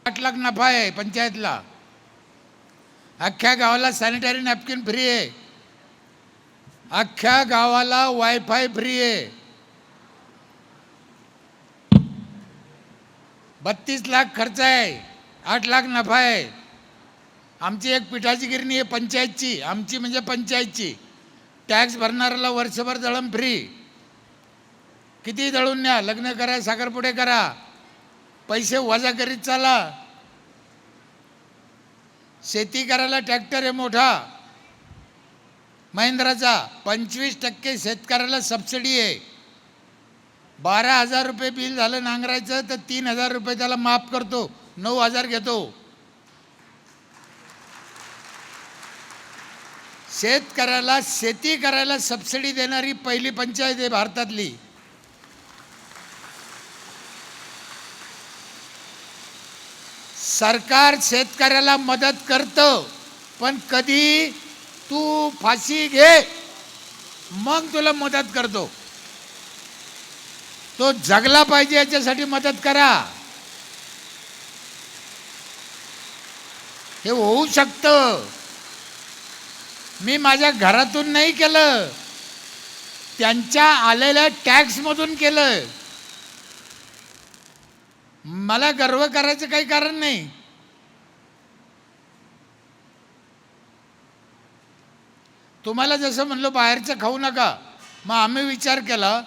8 लाख नफा आहे पंचायतला. अख्ख्या गावाला सॅनिटरी नॅपकिन फ्री आहे. अख्ख्या गावाला वायफाय फ्री आहे. 32 लाख खर्च आहे. 8 लाख नफा आहे. आमची एक पिठाची गिरणी आहे पंचायतची. आमची म्हणजे पंचायतची. टॅक्स भरणाऱ्याला वर्षभर दळण फ्री. किती दळून न्या, लग्न करा, साखरपुडे करा, पैसे वजा करीत चाला. शेती करायला ट्रॅक्टर आहे मोठा महिंद्राचा. 25% शेतकऱ्याला सबसिडी आहे. 12,000 रुपये बिल झालं नांगरायचं तर 3,000 रुपये त्याला माफ करतो. 9,000 घेतो. शेतकऱ्याला शेती करायला सबसिडी देणारी पहिली पंचायत आहे भारतातली. सरकार शेतकऱ्याला मदत करतं, पण कधी तू फाशी घे मग तुला मदत करतो. तो जगला पाहिजे याच्यासाठी मदत करा. हे होऊ शकतं. मी माझ्या घरातून नाही केलं, त्यांच्या आलेल्या टॅक्समधून केलं. मला गर्व करायचं काही कारण नाही. तुम्हाला जसं म्हणलो बाहेरचं खाऊ नका, मग आम्ही विचार केला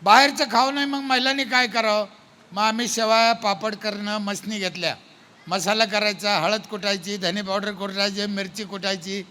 बाहेरचं खाऊ नाही, मग महिलांनी काय करावं. मग आम्ही शेवया पापड करणं मसनी घेतल्या. मसाला करायचा, हळद कुटायची, धने पावडर कुटायची, मिरची कुटायची,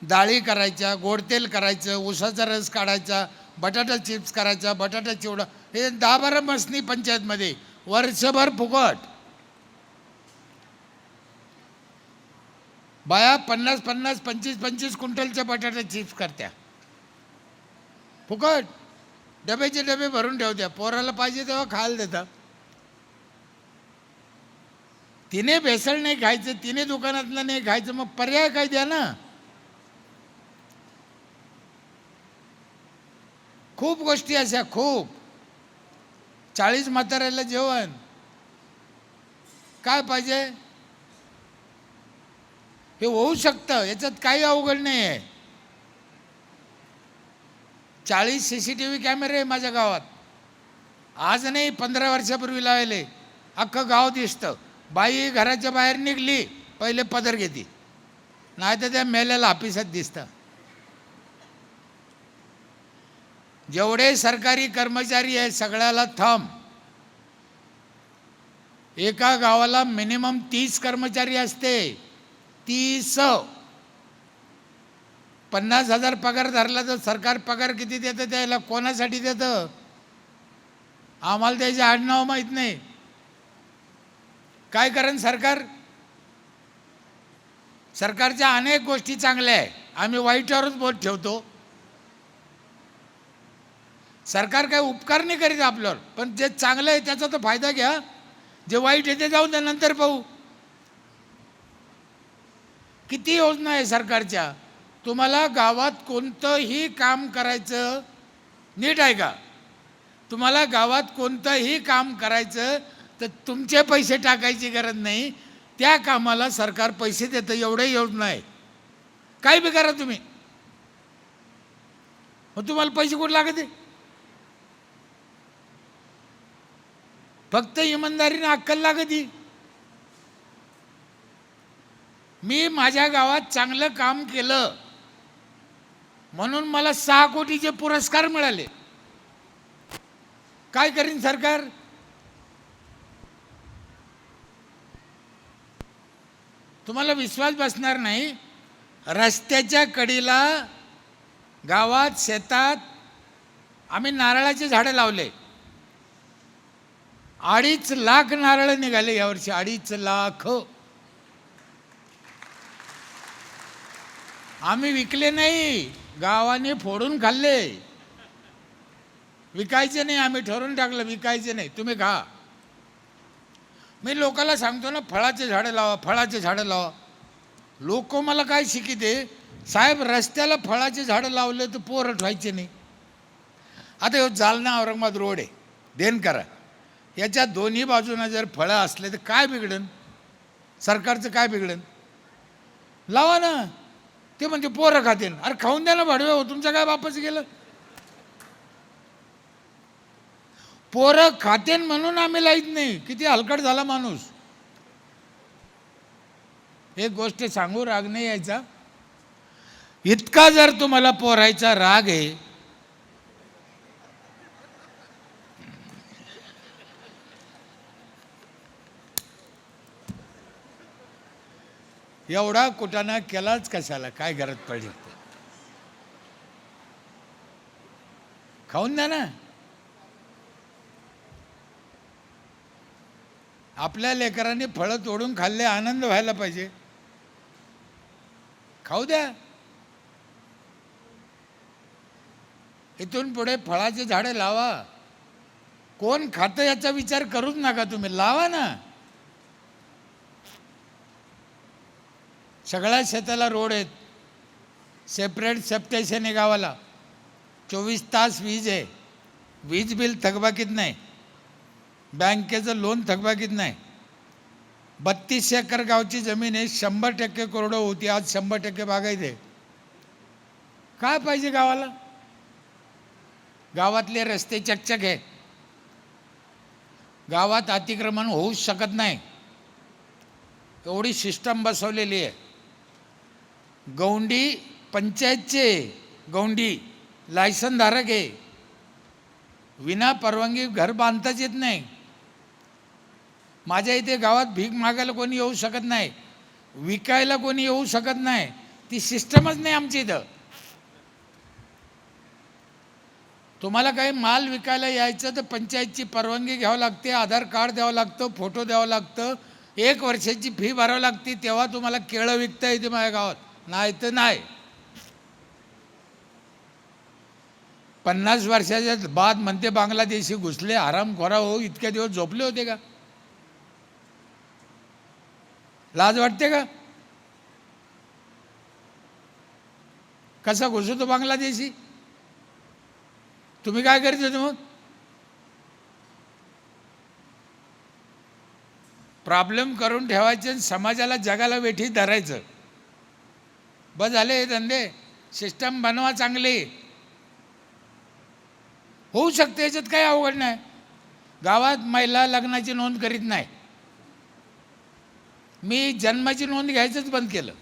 डाळी करायच्या, गोड तेल करायचं, उसाचा रस काढायचा, बटाटा चिप्स करायचा, बटाटा चिवडा. हे 10-12 मसनी पंचायतमध्ये वर्षभर फुकट. बाया 50-50, 25-25 क्विंटलच्या बटाटा चिप्स करत्या फुकट. डब्याचे डबे भरून ठेवत्या. पोराला पाहिजे तेव्हा खायला देतात. तिने भेसळ नाही खायचं, तिने दुकानातलं नाही खायचं, मग पर्याय काय द्या ना. खूप गोष्टी अशा, खूप. 40 म्हाताऱ्याला जेवण काय पाहिजे. हे होऊ शकतं, याच्यात काही अवघड नाही आहे. 40 CCTV कॅमेरे आहे माझ्या गावात. आज नाही, 15 वर्षापूर्वी लावले. अख्खं गाव दिसतं. बाई घराच्या बाहेर निघली पहिले पदर घेते, नाही तर त्या मेल्याला ऑफिसात दिसतं. जेवढे सरकारी कर्मचारी आहे सगळ्याला थंब. एका गावाला मिनिमम 30 कर्मचारी असते. 30. 50,000 पगार धरला तर सरकार पगार किती देतं त्याला, कोणासाठी देतं आम्हाला त्याचे आडनाव माहीत नाही. काय करेन सरकार. सरकारच्या अनेक गोष्टी चांगल्या आहे, आम्ही वाईटावरच बोट ठेवतो. सरकार काय उपकार नाही करीत आपल्यावर, पण जे चांगलं आहे त्याचा तर फायदा घ्या. जे वाईट आहे ते जाऊन त्यानंतर पाहू. किती योजना आहे सरकारच्या. तुम्हाला गावात कोणतंही काम करायचं, नीट आहे का, तुम्हाला गावात कोणतंही काम करायचं तर तुमचे पैसे टाकायची गरज नाही. त्या कामाला सरकार पैसे देतं. एवढे योजना आहे. काही बी करा तुम्ही, मग तुम्हाला पैसे कुठे लागते. फक्त इमानदारीने अक्कल लागती. मी माझ्या गावात चांगलं काम केलं म्हणून मला 6 कोटीचे पुरस्कार मिळाले. काय करीन सरकार. तुम्हाला विश्वास बसणार नाही. रस्त्याच्या कडेला गावात शेतात आम्ही नारळाचे झाडं लावले. 2.5 लाख नारळ निघाले यावर्षी. 2.5 लाख. आम्ही विकले नाही, गावाने फोडून खाल्ले. विकायचे नाही, आम्ही ठरवून टाकलं विकायचे नाही, तुम्ही खा. मी लोकांना सांगतो ना फळाचे झाडं लावा, फळाचे झाडं लावा. लोक मला काय शिकिते, साहेब रस्त्याला फळाचे झाडं लावले तर पोरं ठेवायचे नाही. आता जालना औरंगाबाद रोड आहे, देन करा. याच्या दोन्ही बाजूनं जर फळं असले तर काय बिघडन? सरकारचं काय बिघडन? लावा ना. ते म्हणजे पोरं खातेन. अरे खाऊन द्या ना भाडवे हो, तुमचं काय बापाचं गेलं? पोरं खातेन म्हणून आम्ही लाईत नाही. किती हलकट झाला माणूस. एक गोष्ट सांगू, राग नाही यायचा. इतका जर तुम्हाला पोरायचा राग आहे, एवढा कुटाणा केलाच कशाला? काय गरज पडली? खाऊन द्या ना. आपल्या लेकरांनी फळं तोडून खाल्ले, आनंद व्हायला पाहिजे. खाऊ द्या. इथून पुढे फळाचे झाडं लावा. कोण खातं याचा विचार करूच नका तुम्ही, लावा ना. सगळ्या शेताला रोड आहेत, सेपरेट सप्टेशन आहे गावाला, 24 तास वीज आहे. वीज बिल थकबाकीत नाही, बँकेचं लोन थकबाकीत नाही. 32 एकर गावची जमीन आहे, 100% कोरडो होती, आज 100% बागायत आहे. काय पाहिजे गावाला? गावातले रस्ते चकचक आहे, गावात अतिक्रमण होऊच शकत नाही, एवढी सिस्टम बसवलेली आहे. गौंडी पंचायतचे, गौंडी लायसनधारक आहे, विना परवानगी घर बांधताच येत नाही. माझ्या इथे गावात भीक मागायला कोणी येऊ शकत नाही, विकायला कोणी येऊ शकत नाही. ती सिस्टमच नाही आमची इथं. तुम्हाला काही माल विकायला यायचं तर पंचायतची परवानगी घ्यावं लागते, आधार कार्ड द्यावं लागतं, फोटो द्यावं लागतं, 1 वर्षाची फी भरावी लागते, तेव्हा तुम्हाला केळं विकता येते माझ्या गावात. नाही तर नाही. 50 वर्षाच्या बाद म्हणते बांगलादेशी घुसले, हरामखोरा हो. इतक्या दिवस झोपले होते का? लाज वाटते का? कसा घुसतो बांगलादेशी? तुम्ही काय करत होते मग? प्रॉब्लेम करून ठेवायचे, समाजाला जगाला वेठी धरायचं. बस झाले हे धंदे. सिस्टम बनवा चांगली, होऊ शकते, याच्यात काही अवघड नाही. गावात महिला लग्नाची नोंद करीत नाही, मी जन्माची नोंद घ्यायचंच बंद केलं.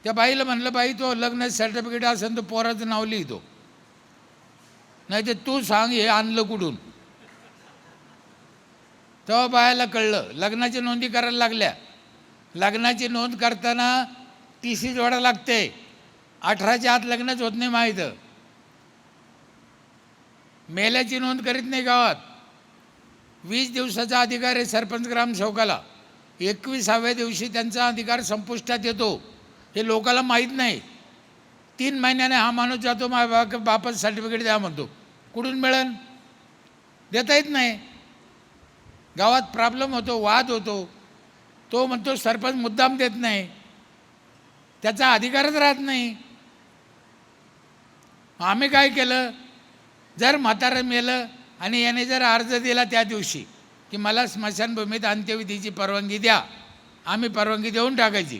त्या बाईला म्हणलं, बाई तो लग्न सर्टिफिकेट असेल तर पोराचं नाव लिहितो, नाही तर तू सांग हे आणलं कुठून. तेव्हा बायाला कळलं, लग्नाची नोंदी करायला लागल्या. लग्नाची नोंद करताना TC जोडा लागते, 18च्या आत लग्नच होत नाही. माहीत, मेल्याची नोंद करीत नाही गावात. 20 दिवसाचा अधिकार आहे सरपंच ग्रामसेवकाला, 21व्या दिवशी त्यांचा अधिकार संपुष्टात येतो. हे लोकाला माहीत नाही. 3 महिन्याने हा माणूस जातो, माझ्या बापाचं सर्टिफिकेट द्या म्हणतो. कुठून मिळेल? देता येत नाही. गावात प्रॉब्लेम होतो, वाद होतो. तो म्हणतो सरपंच मुद्दाम देत नाही, त्याचा अधिकारच राहत नाही. आम्ही काय केलं, जर म्हातारं मेलं आणि याने जर अर्ज दिला त्या दिवशी की मला स्मशानभूमीत अंत्यविधीची परवानगी द्या, आम्ही परवानगी देऊन टाकायची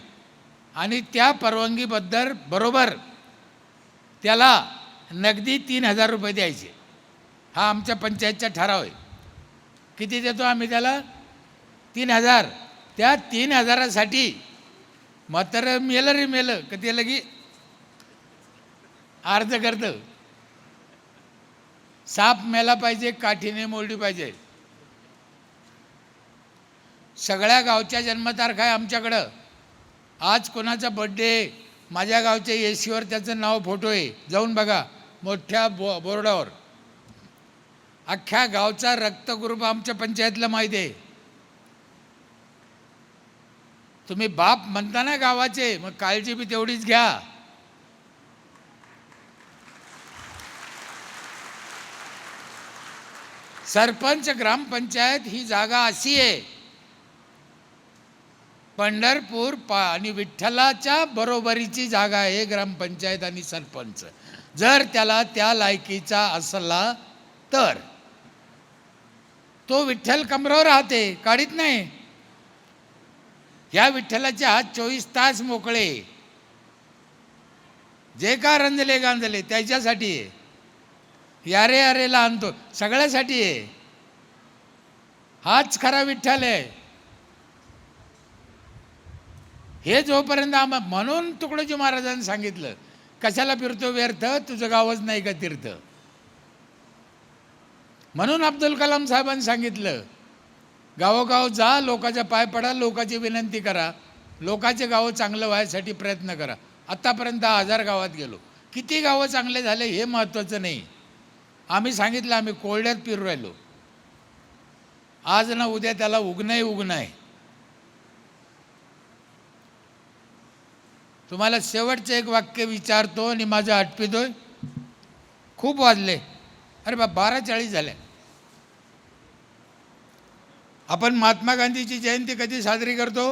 आणि त्या परवानगीबद्दल बरोबर त्याला नगदी 3000 रुपये द्यायचे. हा आमच्या पंचायतचा ठराव आहे. किती देतो आम्ही त्याला? 3000. त्या 3000साठी म्हातारं मेलं रे मेलं का ते लगी अर्ज करतं. साप मेला पाहिजे, काठीने मोडली पाहिजे. सगळ्या गावच्या जन्मतारखा आहे आमच्याकडं. आज कोणाचा बड्डे, माझ्या गावच्या एसीवर त्याचं नाव, फोटो आहे, जाऊन बघा मोठ्या बोर्डावर. अख्ख्या गावचा रक्तग्रुप आमच्या पंचायतला माहिती आहे. तुम्ही बाप म्हणता ना गावाचे, मग काळजी बी तेवढीच घ्या. सरपंच ग्रामपंचायत ही जागा अशी आहे, पंढरपूर आणि विठ्ठलाच्या बरोबरीची जागा आहे ग्रामपंचायत आणि सरपंच. जर त्याला त्या लायकीचा असला तर तो विठ्ठल कमरेवर राहते, काढीत नाही. या विठ्ठलाचे हात 24 तास मोकळे. जे का रंजले गांजले त्याच्यासाठी आहे. यारे यारेला आणतो सगळ्यासाठी आहे. हाच खरा विठ्ठल आहे. हे जोपर्यंत म्हणून तुकडोजी महाराजांनी सांगितलं, कशाला फिरतो व्यर्थ, तुझं गावच नाही का तीर्थ. म्हणून अब्दुल कलाम साहेबांनी सांगितलं, गावोगाव जा, लोकांच्या पाय पडा, लोकांची विनंती करा, लोकांचे गावं चांगलं व्हायसाठी प्रयत्न करा. आत्तापर्यंत 1000 गावात गेलो. किती गावं चांगले झाले हे महत्त्वाचं नाही. आम्ही सांगितलं आम्ही कोरड्यात फिरू राहिलो. आज ना उद्या त्याला उगणंही उगणं आहे. तुम्हाला शेवटचं एक वाक्य विचारतो आणि माझं आटपितोय. खूप वाजले. अरे बा 12:40 झाले. आपण महात्मा गांधीची जयंती कधी साजरी करतो?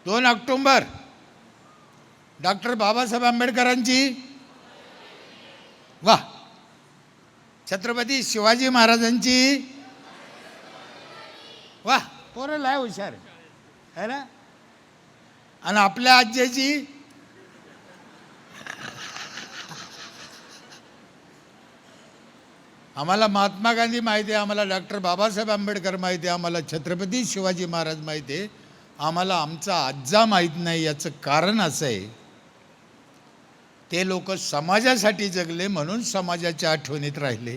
2 ऑक्टोबर. डॉक्टर बाबासाहेब आंबेडकरांची, वा. छत्रपती शिवाजी महाराजांची, वा. पोरं लय हुशार आहे ना. आणि आपल्या आज्याची, आम्हाला महात्मा गांधी माहिती आहे, आम्हाला डॉक्टर बाबासाहेब आंबेडकर माहिती आहे, आम्हाला छत्रपती शिवाजी महाराज माहिती आहे, आम्हाला आमचा आज्जा माहीत नाही. याचं कारण असं आहे, ते लोक समाजासाठी जगले म्हणून समाजाच्या आठवणीत राहिले.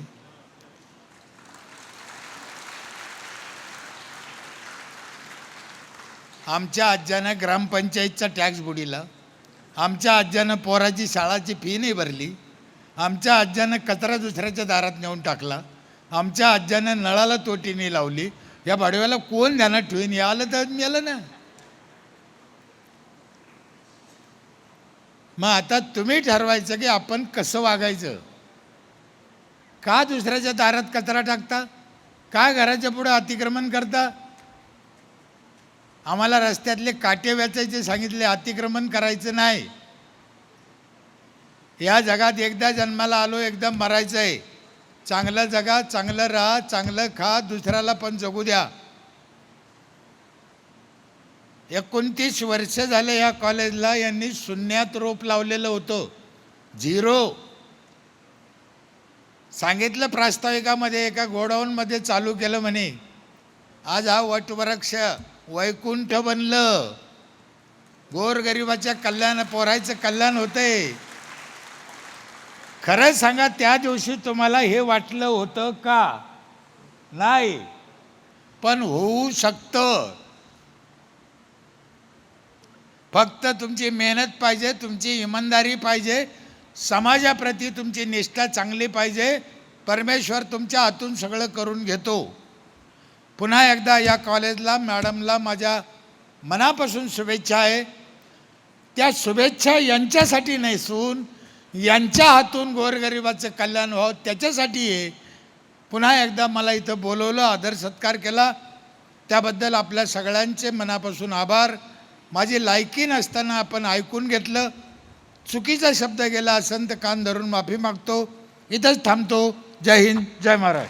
आमच्या आज्यानं ग्रामपंचायतचा टॅक्स बुडीला. आमच्या आज्यानं पोराची शाळाची फी नाही भरली. आमच्या आज्यानं कचरा दुसऱ्याच्या दारात नेऊन टाकला. आमच्या आज्यानं नळाला तोटी नाही लावली. या भाडव्याला कोण ध्यानात ठेवीन? हे आलं तर मेलं ना. मग आता तुम्ही ठरवायचं की आपण कसं वागायचं. का दुसऱ्याच्या दारात कचरा टाकता? का घराच्या पुढे अतिक्रमण करता? आम्हाला रस्त्यातले काटे वेचायचे सांगितले, अतिक्रमण करायचं नाही. या जगात एकदा जन्माला आलो, एकदा मरायचं आहे. चांगलं जगा, चांगलं राहा, चांगलं खा, दुसऱ्याला पण जगू द्या. 29 वर्ष झाले या कॉलेजला. यांनी शून्यात रोप लावलेलं होतं, 0. सांगितलं प्रास्ताविकामध्ये, एका गोडाऊनमध्ये चालू केलं म्हणे. आज हा वटवृक्ष वैकुंठ बनलं. गोरगरिबाच्या कल्याण, पोरायचं कल्याण होतंय. खरं सांगा, त्या दिवशी तुम्हाला हे वाटलं होतं का? नाही. पण होऊ शकतं. फक्त तुमची मेहनत पाहिजे, तुमची इमानदारी पाहिजे, समाजाप्रती तुमची निष्ठा चांगली पाहिजे. परमेश्वर तुमच्या हातून सगळं करून घेतो. पुन्हा एकदा या कॉलेजला, मॅडमला माझ्या मनापासून शुभेच्छा आहे. त्या शुभेच्छा यांच्यासाठी नसून यांच्या हातून गोरगरिबाचं कल्याण व्हावं त्याच्यासाठी आहे. पुन्हा एकदा मला इथं बोलवलं, आदर सत्कार केला, त्याबद्दल आपल्या सगळ्यांचे मनापासून आभार. माझी लायकी नसताना आपण ऐकून घेतलं. चुकीचा शब्द गेला असेल तर कान धरून माफी मागतो. इथंच थांबतो. जय हिंद, जय महाराज.